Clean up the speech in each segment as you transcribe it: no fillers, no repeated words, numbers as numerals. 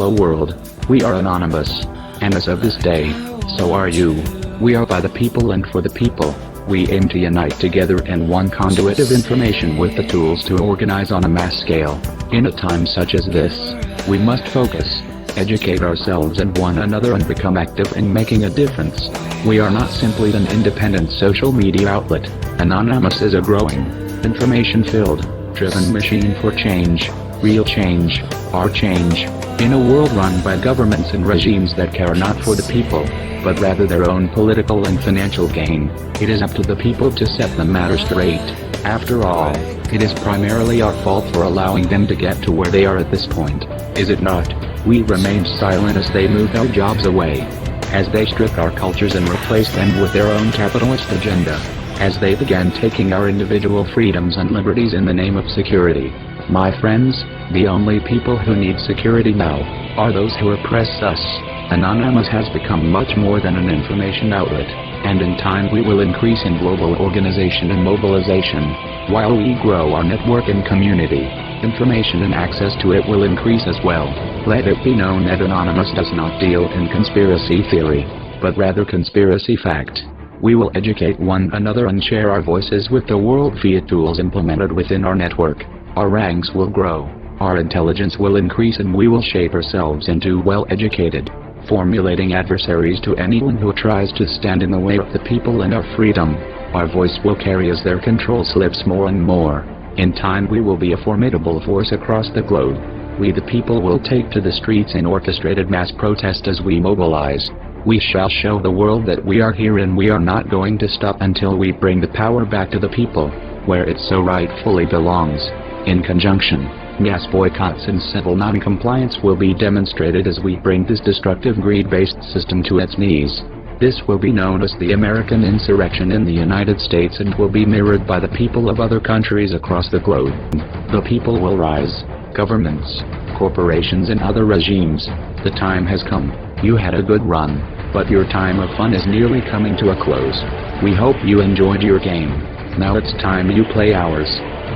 Hello world, we are anonymous. And as of this day, so are you. We are by the people and for the people. We aim to unite together in one conduit of information with the tools to organize on a mass scale. In a time such as this, we must focus, educate ourselves and one another and become active in making a difference. We are not simply an independent social media outlet. Anonymous is a growing, information-filled, driven machine for change, real change, our change. In a world run by governments and regimes that care not for the people, but rather their own political and financial gain, it is up to the people to set the matter straight. After all, it is primarily our fault for allowing them to get to where they are at this point, is it not? We remained silent as they moved our jobs away, as they stripped our cultures and replaced them with their own capitalist agenda, as they began taking our individual freedoms and liberties in the name of security. My friends, the only people who need security now are those who oppress us. Anonymous has become much more than an information outlet, and in time we will increase in global organization and mobilization. While we grow our network and community, information and access to it will increase as well. Let it be known that Anonymous does not deal in conspiracy theory, but rather conspiracy fact. We will educate one another and share our voices with the world via tools implemented within our network. Our ranks will grow, our intelligence will increase and we will shape ourselves into well-educated, formulating adversaries to anyone who tries to stand in the way of the people and our freedom. Our voice will carry as their control slips more and more. In time we will be a formidable force across the globe. We the people will take to the streets in orchestrated mass protest as we mobilize. We shall show the world that we are here and we are not going to stop until we bring the power back to the people, where it so rightfully belongs. In conjunction, mass boycotts and civil non-compliance will be demonstrated as we bring this destructive greed-based system to its knees. This will be known as the American insurrection in the United States and will be mirrored by the people of other countries across the globe. The people will rise, governments, corporations and other regimes. The time has come. You had a good run, but your time of fun is nearly coming to a close. We hope you enjoyed your game. Now it's time you play ours.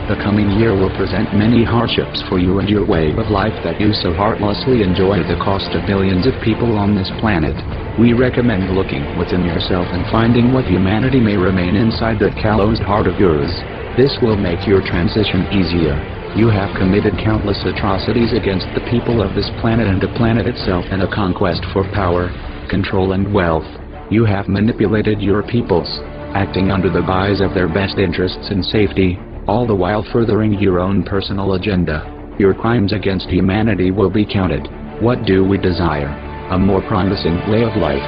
The coming year will present many hardships for you and your way of life that you so heartlessly enjoy at the cost of billions of people on this planet. We recommend looking within yourself and finding what humanity may remain inside that callous heart of yours. This will make your transition easier. You have committed countless atrocities against the people of this planet and the planet itself in a conquest for power, control and wealth. You have manipulated your peoples, acting under the guise of their best interests and safety, all the while furthering your own personal agenda. Your crimes against humanity will be counted. What do we desire? A more promising way of life,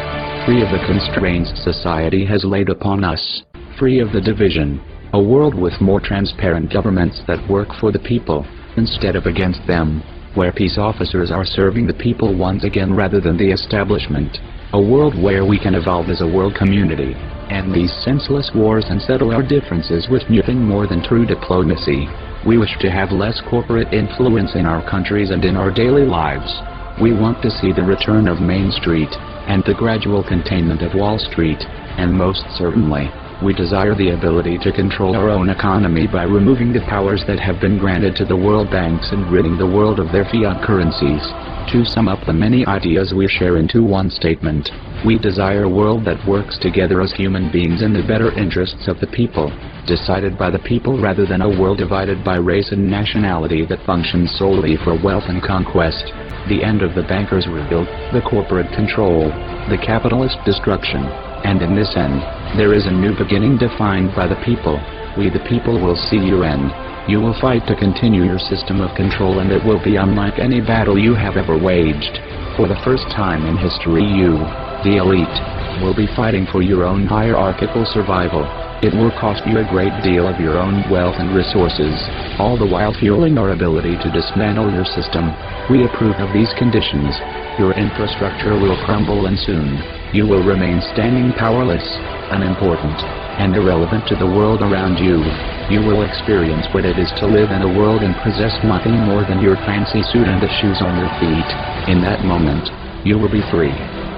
free of the constraints society has laid upon us, free of the division. A world with more transparent governments that work for the people, instead of against them, where peace officers are serving the people once again rather than the establishment. A world where we can evolve as a world community, end these senseless wars and settle our differences with nothing more than true diplomacy. We wish to have less corporate influence in our countries and in our daily lives. We want to see the return of Main Street, and the gradual containment of Wall Street, and most certainly, we desire the ability to control our own economy by removing the powers that have been granted to the world banks and ridding the world of their fiat currencies. To sum up the many ideas we share into one statement, we desire a world that works together as human beings in the better interests of the people, decided by the people rather than a world divided by race and nationality that functions solely for wealth and conquest. The end of the bankers' rebuild, the corporate control, the capitalist destruction. And in this end, there is a new beginning defined by the people. We the people will see your end. You will fight to continue your system of control and it will be unlike any battle you have ever waged. For the first time in history you, the elite, will be fighting for your own hierarchical survival. It will cost you a great deal of your own wealth and resources, all the while fueling our ability to dismantle your system. We approve of these conditions. Your infrastructure will crumble and soon, you will remain standing powerless, unimportant, and irrelevant to the world around you. You will experience what it is to live in a world and possess nothing more than your fancy suit and the shoes on your feet. In that moment, you will be free.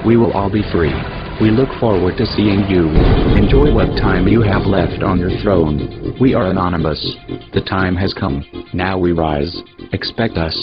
We will all be free. We look forward to seeing you. Enjoy what time you have left on your throne. We are anonymous. The time has come. Now we rise. Expect us.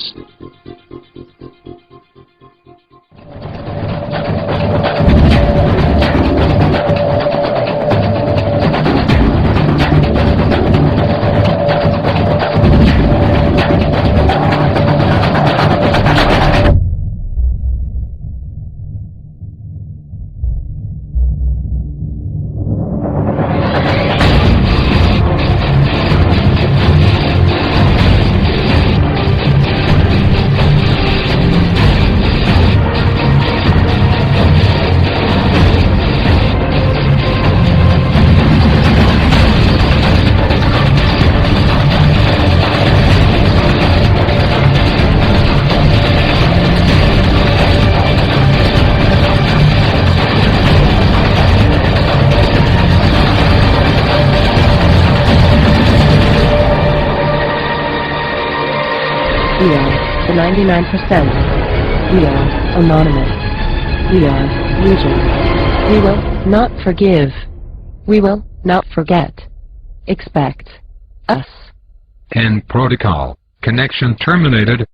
We are the 99%. We are anonymous. We are legion. We will not forgive. We will not forget. Expect us. End protocol. Connection terminated.